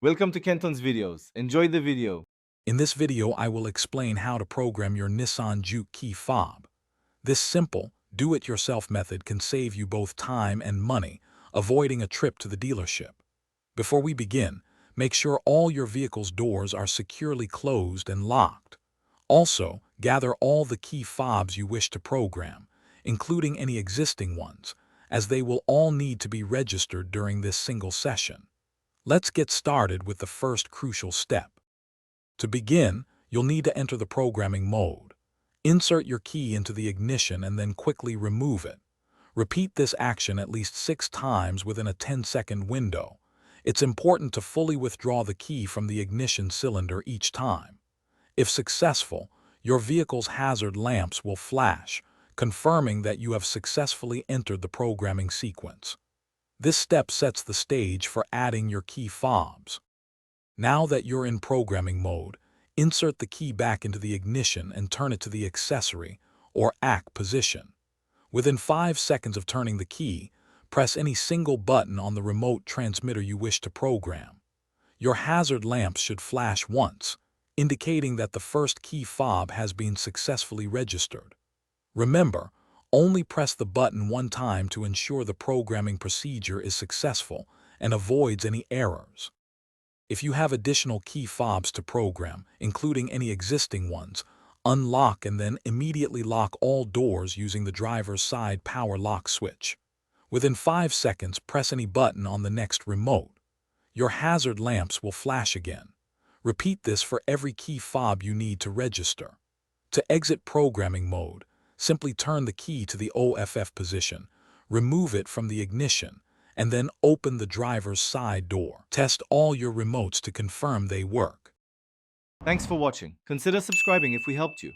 Welcome to Kenton's videos. Enjoy the video. In this video, I will explain how to program your Nissan Juke key fob. This simple, do-it-yourself method can save you both time and money, avoiding a trip to the dealership. Before we begin, make sure all your vehicle's doors are securely closed and locked. Also, gather all the key fobs you wish to program, including any existing ones, as they will all need to be registered during this single session. Let's get started with the first crucial step. To begin, you'll need to enter the programming mode. Insert your key into the ignition and then quickly remove it. Repeat this action at least 6 times within a 10-second window. It's important to fully withdraw the key from the ignition cylinder each time. If successful, your vehicle's hazard lamps will flash, confirming that you have successfully entered the programming sequence. This step sets the stage for adding your key fobs. Now that you're in programming mode, insert the key back into the ignition and turn it to the accessory or ACK position. Within 5 seconds of turning the key, press any single button on the remote transmitter you wish to program. Your hazard lamps should flash once, indicating that the first key fob has been successfully registered. Remember, only press the button one time to ensure the programming procedure is successful and avoids any errors. If you have additional key fobs to program, including any existing ones, unlock and then immediately lock all doors using the driver's side power lock switch. Within 5 seconds, press any button on the next remote. Your hazard lamps will flash again. Repeat this for every key fob you need to register. To exit programming mode, simply turn the key to the OFF position, remove it from the ignition, and then open the driver's side door. Test all your remotes to confirm they work. Thanks for watching. Consider subscribing if we helped you.